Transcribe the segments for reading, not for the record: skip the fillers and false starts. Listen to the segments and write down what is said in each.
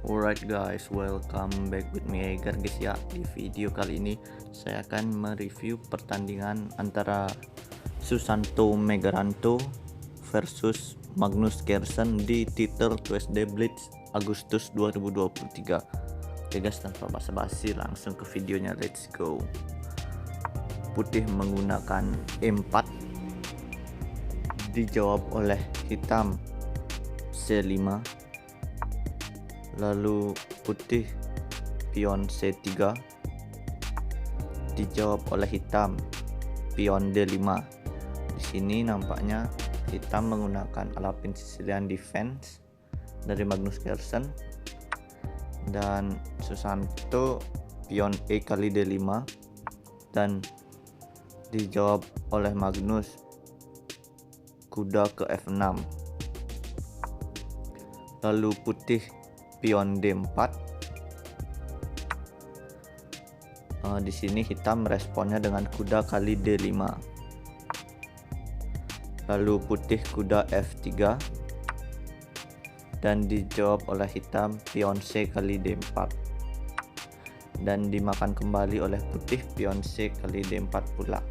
Alright guys, welcome back with me Egar guys ya. Di video kali ini saya akan mereview pertandingan antara Susanto Megaranto versus Magnus Carlsen di titel TWSD Blitz Agustus 2023. Oke guys, tanpa basa-basi langsung ke videonya, let's go. Putih menggunakan E4, dijawab oleh hitam C5, lalu putih pion C3, dijawab oleh hitam pion D5. Di sini nampaknya hitam menggunakan Alapin Sicilian Defense dari Magnus Carlsen dan Susanto pion E kali D5 dan dijawab oleh Magnus kuda ke F6. Lalu putih pion D4. Di sini hitam responnya dengan kuda kali D5. Lalu putih kuda F3 dan dijawab oleh hitam pion C kali D4 dan dimakan kembali oleh putih pion C kali D4 pula.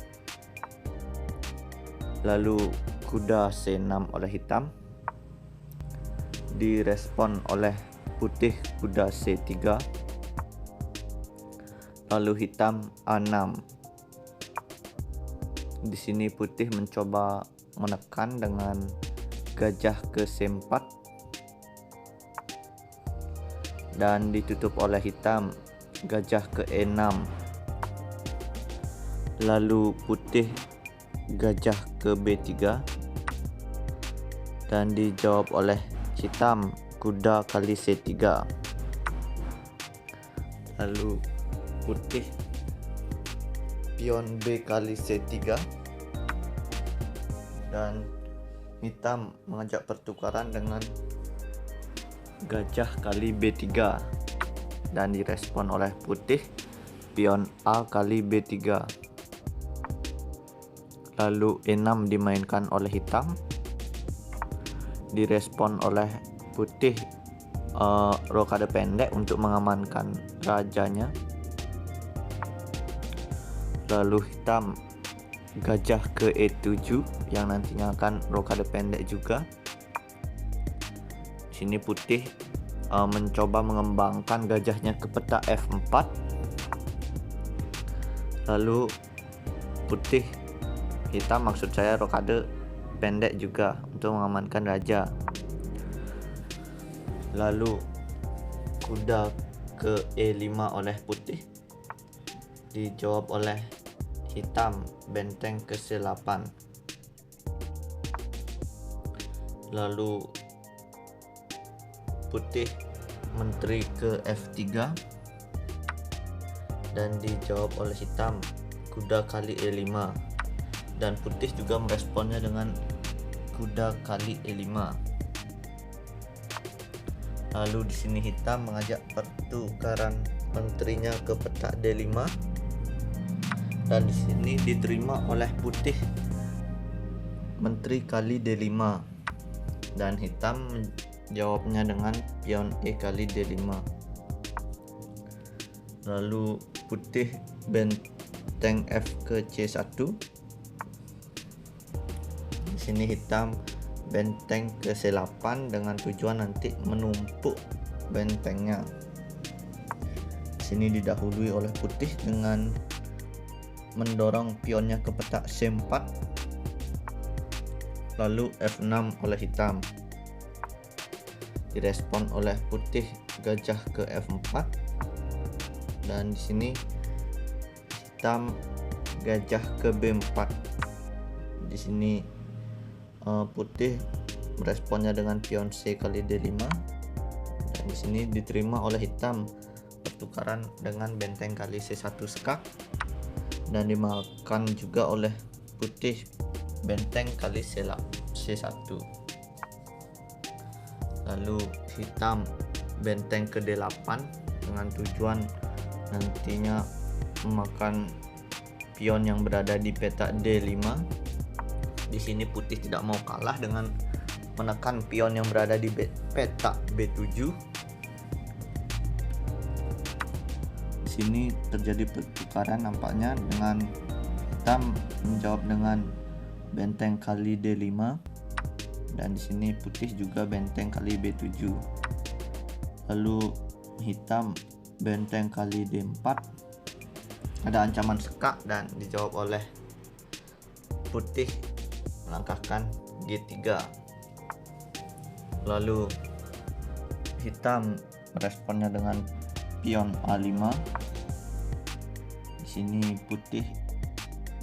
Lalu kuda C6 oleh hitam, direspon oleh putih kuda C3, lalu hitam A6. Di sini putih mencoba menekan dengan gajah ke C4 dan ditutup oleh hitam gajah ke E6. Lalu putih gajah ke B3 dan dijawab oleh hitam kuda kali C3. Lalu putih pion B kali C3 dan hitam mengajak pertukaran dengan gajah kali B3 dan direspon oleh putih pion A kali B3. Lalu E6 dimainkan oleh hitam, direspon oleh putih rokade pendek untuk mengamankan rajanya. Lalu hitam gajah ke E7 yang nantinya akan rokade pendek juga. Sini putih mencoba mengembangkan gajahnya ke peta F4. Lalu putih hitam maksud saya rokade pendek juga untuk mengamankan raja. Lalu kuda ke E5 oleh putih, dijawab oleh hitam benteng ke C8. Lalu putih menteri ke F3 dan dijawab oleh hitam kuda kali E5 dan putih juga meresponnya dengan kuda kali E5. Lalu di sini hitam mengajak pertukaran menterinya ke peta D5 dan di sini diterima oleh putih menteri kali D5 dan hitam menjawabnya dengan pion E kali D5. Lalu putih benteng F ke C1. Di sini hitam benteng ke C8 dengan tujuan nanti menumpuk bentengnya. Di sini didahului oleh putih dengan mendorong pionnya ke peta C4, lalu F6 oleh hitam, direspon oleh putih gajah ke F4 dan di sini hitam gajah ke B4. Di sini putih meresponnya dengan pion C kali D5 dan di sini diterima oleh hitam pertukaran dengan benteng kali C1 skak dan dimakan juga oleh putih benteng kali C1. Lalu hitam benteng ke D8 dengan tujuan nantinya memakan pion yang berada di peta D5. Di sini putih tidak mau kalah dengan menekan pion yang berada di peta B7 sini terjadi pertukaran nampaknya, dengan hitam menjawab dengan benteng kali D5, dan di sini putih juga benteng kali B7. Lalu hitam benteng kali D4, ada ancaman sekak dan dijawab oleh putih melangkahkan G3. Lalu hitam responnya dengan pion A5. Di sini putih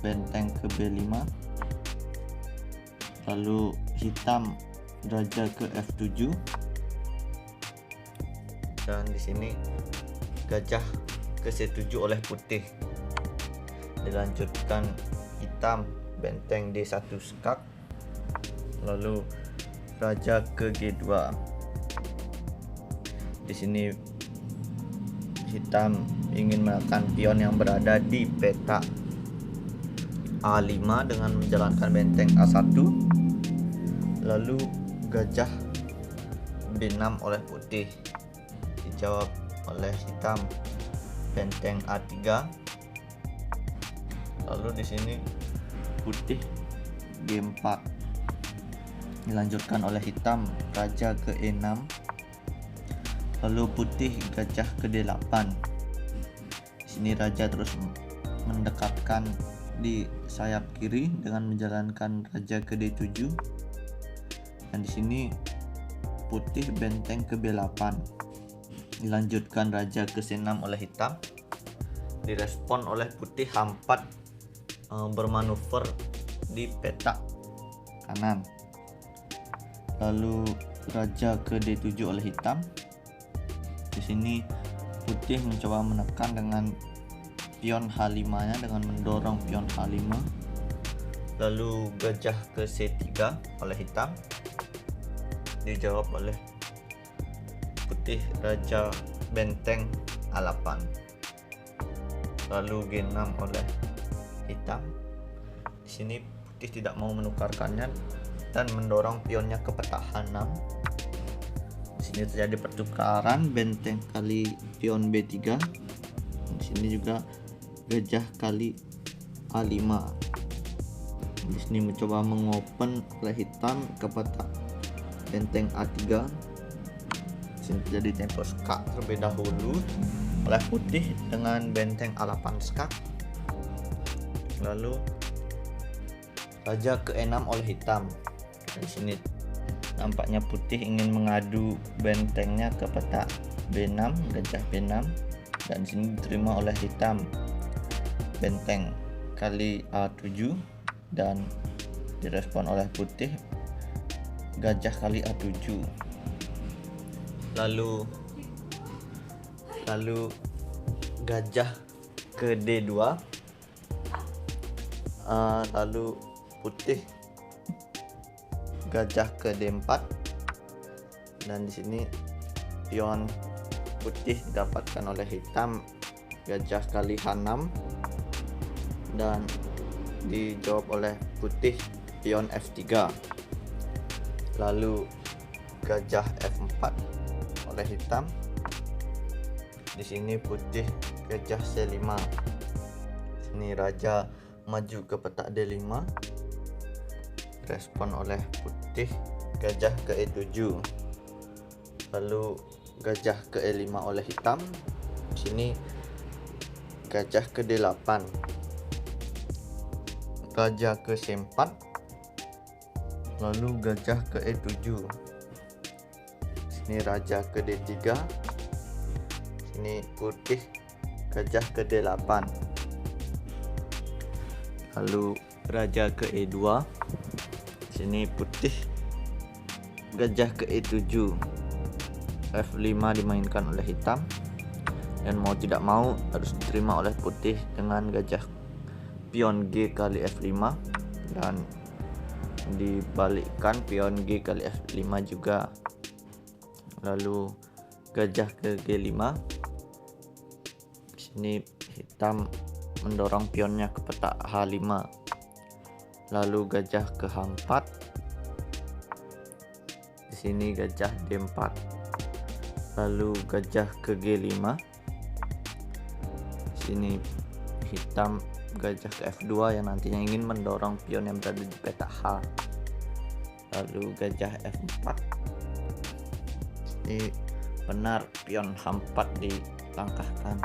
benteng ke B5. Lalu hitam raja ke F7. Dan di sini gajah ke C7 oleh putih. Dilanjutkan hitam benteng D1 skak. Lalu raja ke G2. Di sini hitam ingin menekan pion yang berada di peta A5 dengan menjalankan benteng A1. Lalu gajah B6 oleh putih, dijawab oleh hitam benteng A3. Lalu di sini putih G4, dilanjutkan oleh hitam raja ke E6. Lalu putih gajah ke D8. Di sini raja terus mendekatkan di sayap kiri dengan menjalankan raja ke D7. Dan di sini putih benteng ke B8. Dilanjutkan raja ke C6 oleh hitam. Direspon oleh putih H4 bermanuver di peta kanan. Lalu raja ke D7 oleh hitam. Di sini putih mencoba menekan dengan pion H5-nya dengan mendorong pion H5. Lalu gajah ke C3 oleh hitam. Dijawab oleh putih raja benteng A8. Lalu G6 oleh hitam. Di sini putih tidak mau menukarkannya dan mendorong pionnya ke peta H6. Di sini terjadi pertukaran benteng kali pion B3. Di sini juga gajah kali A5. Di sini mencoba mengopen oleh hitam ke peta benteng A3. Di sini terjadi tempo skak terlebih dahulu oleh putih dengan benteng A8 skak. Lalu raja ke E6 oleh hitam. Di sini nampaknya putih ingin mengadu bentengnya ke peta B6, gajah B6, dan di sini diterima oleh hitam benteng kali A7 dan direspon oleh putih gajah kali A7. Lalu gajah ke D2. Lalu putih gajah ke D4, dan di sini pion putih didapatkan oleh hitam gajah kali H6 dan dijawab oleh putih pion F3. Lalu gajah F4 oleh hitam. Di sini putih gajah C5. Sini raja maju ke peta D5. Respon oleh putih gajah ke E7. Lalu gajah ke E5 oleh hitam. Di sini gajah ke D8. Gajah ke C4. Lalu gajah ke E7. Sini raja ke D3. Sini putih gajah ke D8. Lalu raja ke E2. Sini putih gajah ke E7. F5 dimainkan oleh hitam, dan mau tidak mau harus diterima oleh putih dengan gajah pion G kali F5, dan dibalikkan pion G kali F5 juga. Lalu gajah ke G5. Di sini hitam mendorong pionnya ke peta H5. Lalu gajah ke H4. Di sini gajah D4. Lalu gajah ke G5. sini hitam gajah ke F2 yang nantinya ingin mendorong pion yang berada di peta H. Lalu gajah F4. Ini benar pion H4 dilangkahkan.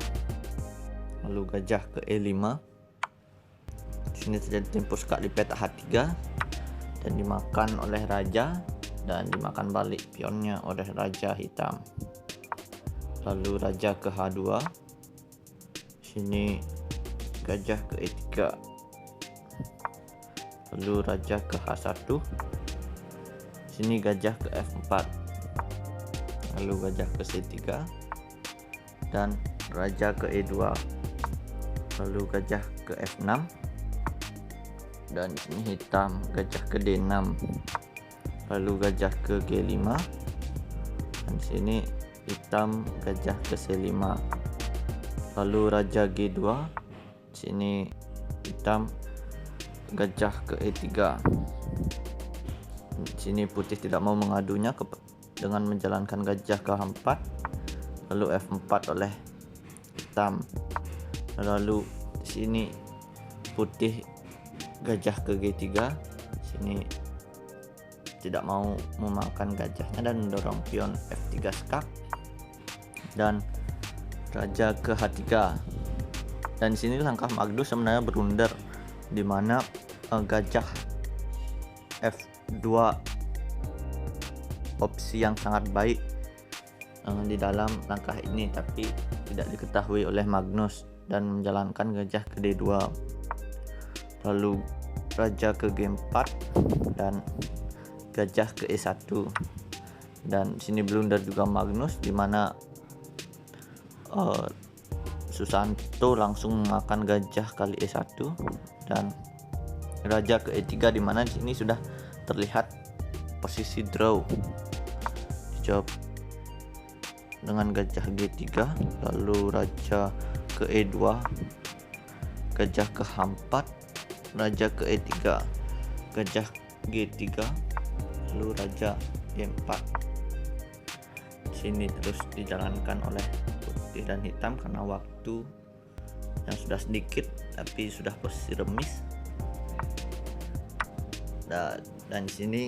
Lalu gajah ke E5. Sini terjadi tempo skak di peta H3 dan dimakan oleh raja dan dimakan balik pionnya oleh raja hitam. Lalu raja ke H2. Sini gajah ke E3. Lalu raja ke H1. Sini gajah ke F4. Lalu gajah ke C3 dan raja ke E2. Lalu gajah ke F6 dan di sini hitam gajah ke D6. Lalu gajah ke G5 dan di sini hitam gajah ke C5. Lalu raja G2. Sini hitam gajah ke E3. Di sini putih tidak mau mengadunya dengan menjalankan gajah ke H4. Lalu F4 oleh hitam. Lalu di sini putih gajah ke G3. Sini tidak mau memakan gajahnya dan mendorong pion F3 skak dan raja ke H3. Dan di sini langkah Magnus sebenarnya berunder, di mana gajah F2 opsi yang sangat baik di dalam langkah ini, tapi tidak diketahui oleh Magnus dan menjalankan gajah ke D2. Lalu raja ke G4 dan gajah ke E1. Dan sini blunder juga Magnus, di mana Susanto langsung memakan gajah kali E1 dan raja ke E3, di mana di sini sudah terlihat posisi draw. Dijawab dengan gajah G3, lalu raja ke E2, gajah ke H4, raja ke E3, gajah G3, lalu raja E4. Sini terus dijalankan oleh putih dan hitam karena waktu yang sudah sedikit, tapi sudah posisi remis. Dan di sini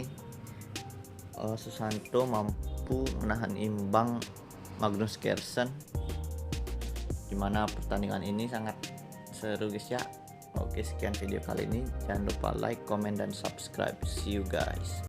Susanto mampu menahan imbang Magnus Carlsen, dimana pertandingan ini sangat seru guys ya. Oke, sekian video kali ini, jangan lupa like, comment, dan subscribe. See you guys.